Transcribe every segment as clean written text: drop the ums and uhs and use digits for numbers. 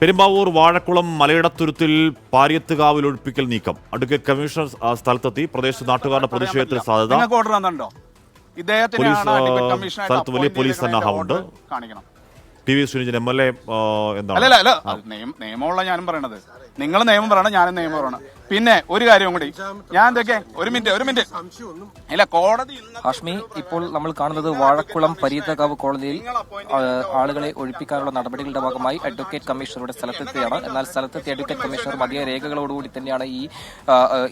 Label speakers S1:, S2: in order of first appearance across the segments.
S1: പെരുമ്പാവൂർ വാഴക്കുളം മലയിടത്തുരുത്തിൽ പാരിയത്തുകാവിൽ ഒഴിപ്പിക്കൽ നീക്കം. Advocate commissioner സ്ഥലത്തെത്തി. പ്രദേശത്ത് നാട്ടുകാരുടെ പ്രതിഷേധത്തിന് സാധ്യത. സ്ഥലത്ത് വലിയ പോലീസ് സന്നാഹമുണ്ട്. ടി.വി. സുനിജൻ എം.എൽ.എ. എന്താണ്
S2: നിയമമുള്ള ഞാനും പറയണത്, നിങ്ങൾ നിയമം പറയണം, ഞാനും നിയമം പറയണം. പിന്നെ ഒരു കാര്യം കൂടി, ഞാൻ എന്തൊക്കെ ഒരു മിനിറ്റ് ഇല്ല കോടതി
S3: ഹാഷ്മി, ഇപ്പോൾ നമ്മൾ കാണുന്നത് വാഴക്കുളം പരീത്തകാവ് കോളനിയിൽ ആളുകളെ ഒഴിപ്പിക്കാനുള്ള നടപടികളുടെ ഭാഗമായി അഡ്വക്കേറ്റ് കമ്മീഷണറുടെ സ്ഥലത്തെത്തിയാണ്. എന്നാൽ സ്ഥലത്തെത്തിയ അഡ്വക്കേറ്റ് കമ്മീഷണർ മതിയായ രേഖകളോടുകൂടി തന്നെയാണ്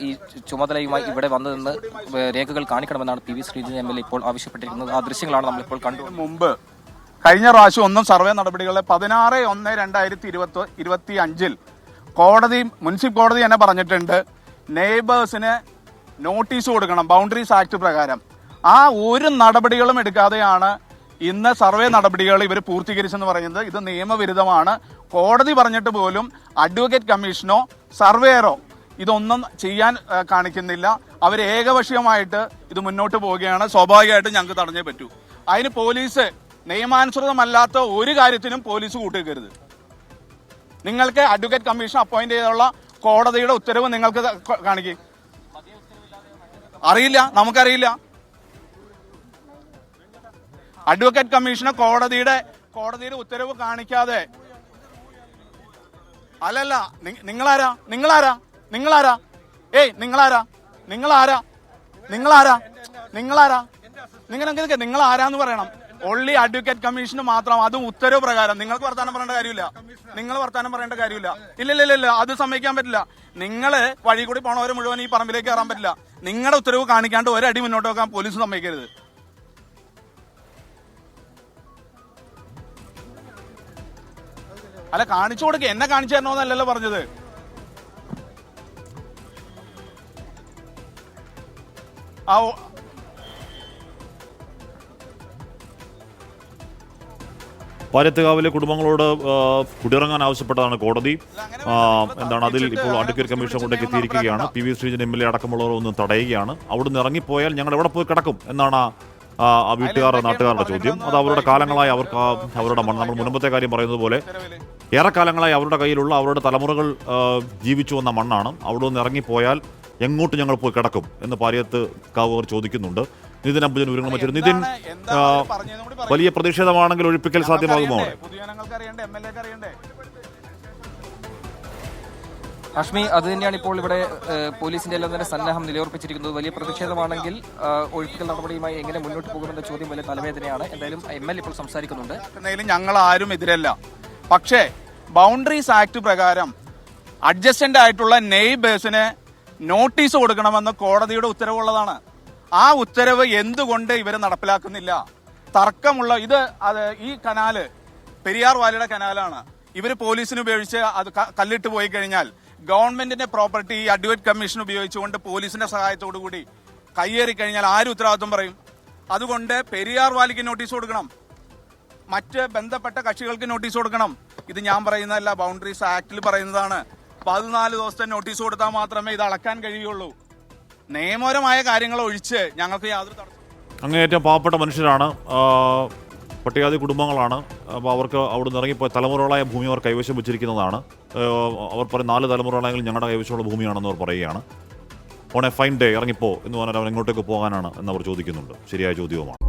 S3: ഈ ചുമതലയുമായി ഇവിടെ വന്നതെന്ന് രേഖകൾ കാണിക്കണമെന്നാണ് പി.വി. ശ്രീജിത്ത് എം.എൽ.എ. ഇപ്പോൾ ആവശ്യപ്പെട്ടിരിക്കുന്നത്. ആ ദൃശ്യങ്ങളാണ് നമ്മളിപ്പോൾ കണ്ടു.
S2: മുമ്പ് കഴിഞ്ഞ പ്രാവശ്യം ഒന്നും സർവേ നടപടികളെ 16/1/2025 കോടതി, മുനിസിപ്പൽ കോടതി തന്നെ പറഞ്ഞിട്ടുണ്ട്, നെയ്ബേഴ്സിന് നോട്ടീസ് കൊടുക്കണം ബൗണ്ടറീസ് ആക്ട് പ്രകാരം. ആ ഒരു നടപടികളും എടുക്കാതെയാണ് ഇന്ന് സർവേ നടപടികൾ ഇവർ പൂർത്തീകരിച്ചെന്ന് പറയുന്നത്. ഇത് നിയമവിരുദ്ധമാണ്. കോടതി പറഞ്ഞിട്ട് പോലും അഡ്വക്കേറ്റ് കമ്മീഷനോ സർവേയറോ ഇതൊന്നും ചെയ്യാൻ കാണിക്കുന്നില്ല. അവർ ഏകപക്ഷീയമായിട്ട് ഇത് മുന്നോട്ട് പോവുകയാണ്. സ്വാഭാവികമായിട്ടും ഞങ്ങൾക്ക് തടഞ്ഞേ പറ്റൂ. അതിന് പോലീസ് നിയമാനുസൃതമല്ലാത്ത ഒരു കാര്യത്തിനും പോലീസ് കൂട്ടുവെക്കരുത്. നിങ്ങൾക്ക് അഡ്വക്കേറ്റ് കമ്മീഷൻ അപ്പോയിന്റ് ചെയ്തുള്ള കോടതിയുടെ ഉത്തരവ് നിങ്ങൾക്ക് കാണിക്കും. അറിയില്ല, നമുക്കറിയില്ല. അഡ്വക്കേറ്റ് കമ്മീഷന് കോടതിയുടെ ഉത്തരവ് കാണിക്കാതെ അല്ലല്ല. നിങ്ങളാരാ നിങ്ങൾ ആരാന്ന് പറയണം. ഓൺലി അഡ്വക്കേറ്റ് കമ്മീഷന് മാത്രം, അതും ഉത്തരവ് പ്രകാരം. നിങ്ങൾക്ക് വർത്താനം പറയേണ്ട കാര്യമില്ല. ഇല്ല, അത് സമ്മതിക്കാൻ പറ്റില്ല. നിങ്ങള് വഴി കൂടി പോണവരെ മുഴുവൻ ഈ പറമ്പിലേക്ക് കയറാൻ പറ്റില്ല. നിങ്ങളുടെ ഉത്തരവ് കാണിക്കാണ്ട് ഒരടി മുന്നോട്ട് വെക്കാൻ പോലീസ് സമ്മതിക്കരുത്. അല്ല, കാണിച്ചു കൊടുക്കുക. എന്നെ കാണിച്ചു തരണമെന്നല്ലല്ലോ പറഞ്ഞത്.
S1: പാരിയത്തുകാവിലെ കുടുംബങ്ങളോട് കുടിയിറങ്ങാൻ ആവശ്യപ്പെട്ടതാണ് കോടതി. അതിൽ ഇപ്പോൾ അഡ്വക്കേറ്റ് കമ്മീഷൻ കൊണ്ടേക്ക് എത്തിയിരിക്കുകയാണ്. പി.വി. ശ്രീജിത്ത് എം.എൽ.എ. അടക്കമുള്ളവർ ഒന്ന് തടയുകയാണ്. അവിടുന്ന് ഇറങ്ങിപ്പോയാൽ ഞങ്ങൾ എവിടെ പോയി കിടക്കും എന്നാണ് നാട്ടുകാരുടെ ചോദ്യം. അത് അവരുടെ കാലങ്ങളായി അവരുടെ മണ്ണ്, നമ്മൾ മുൻപത്തെ കാര്യം പറയുന്നത് പോലെ ഏറെക്കാലങ്ങളായി അവരുടെ കയ്യിലുള്ള, അവരുടെ തലമുറകൾ ജീവിച്ചു വന്ന മണ്ണാണ്. അവിടെ നിന്ന് ഇറങ്ങിപ്പോയാൽ എങ്ങോട്ട് ഞങ്ങൾ പോയി കിടക്കും എന്ന് പാരിയത്തുകാവ് ചോദിക്കുന്നുണ്ട്. നിതിൻ അംബുജൻ വിവരങ്ങൾ വെച്ചിരുന്നു. നിതിൻ, വലിയ പ്രതിഷേധമാണെങ്കിൽ ഒഴിപ്പിക്കൽ സാധ്യമാകുമോ?
S3: ഹാഷ്മി, അത് തന്നെയാണ് ഇപ്പോൾ ഇവിടെ പോലീസിന്റെ എല്ലാം തന്നെ സന്നാഹം നിലയുറപ്പിച്ചിരിക്കുന്നത്. വലിയ പ്രതിഷേധമാണെങ്കിൽ ഒഴിപ്പിക്കൽ നടപടിയുമായി എങ്ങനെ മുന്നോട്ട് പോകുമെന്ന ചോദ്യം വലിയ തലവേദനയാണ്. എന്തായാലും എം.എൽ.എ. ഇപ്പോൾ സംസാരിക്കുന്നുണ്ട്.
S2: ഞങ്ങൾ ആരും എതിരല്ല, പക്ഷേ ബൗണ്ടറീസ് ആക്ട് പ്രകാരം അഡ്ജസ്റ്റന്റ് ആയിട്ടുള്ള നെയ്ബേഴ്സിന് നോട്ടീസ് കൊടുക്കണമെന്ന് കോടതിയുടെ ഉത്തരവുള്ളതാണ്. ആ ഉത്തരവ് എന്തുകൊണ്ട് ഇവർ നടപ്പിലാക്കുന്നില്ല? തർക്കമുള്ള ഈ കനാല് പെരിയാർ വാലിയുടെ കനാലാണ്. ഇവർ പോലീസിന് ഉപയോഗിച്ച് അത് കല്ലിട്ട് പോയി കഴിഞ്ഞാൽ ഗവൺമെന്റിന്റെ പ്രോപ്പർട്ടി അഡ്വക്കേറ്റ് കമ്മീഷൻ ഉപയോഗിച്ചുകൊണ്ട് പോലീസിന്റെ സഹായത്തോടു കൂടി കയ്യേറി കഴിഞ്ഞാൽ ആര് ഉത്തരവാദിത്വം പറയും? അതുകൊണ്ട് പെരിയാർ വാലിക്ക് നോട്ടീസ് കൊടുക്കണം, മറ്റ് ബന്ധപ്പെട്ട കക്ഷികൾക്ക് നോട്ടീസ് കൊടുക്കണം. ഇത് ഞാൻ പറയുന്നതല്ല, ബൗണ്ടറീസ് ആക്ടിൽ പറയുന്നതാണ്. 14 ദിവസത്തെ നോട്ടീസ് കൊടുത്താൽ മാത്രമേ ഇത് അളക്കാൻ കഴിയുള്ളൂ. നിയമപരമായ കാര്യങ്ങൾ ഒഴിച്ച് ഞങ്ങൾക്ക് യാതൊരു തടസ്സം.
S1: അങ്ങേയറ്റം പാവപ്പെട്ട മനുഷ്യരാണ്, പട്ടികജാതി കുടുംബങ്ങളാണ്. അപ്പോൾ അവർക്ക് അവിടെ നിന്ന് ഇറങ്ങിപ്പോയി തലമുറകളായ ഭൂമി അവർ കൈവശം വെച്ചിരിക്കുന്നതാണ്. അവർ പറയും 4 തലമുറകളായെങ്കിലും ഞങ്ങളുടെ കൈവശമുള്ള ഭൂമിയാണെന്ന് അവർ പറയുകയാണ്. ഓൺ എ ഫൈൻ ഡേ ഇറങ്ങിപ്പോ എന്ന് പറഞ്ഞാൽ അവർ എങ്ങോട്ടേക്ക് പോകാനാണ് എന്നവർ ചോദിക്കുന്നുണ്ട്. ശരിയായ ചോദ്യവുമാണ്.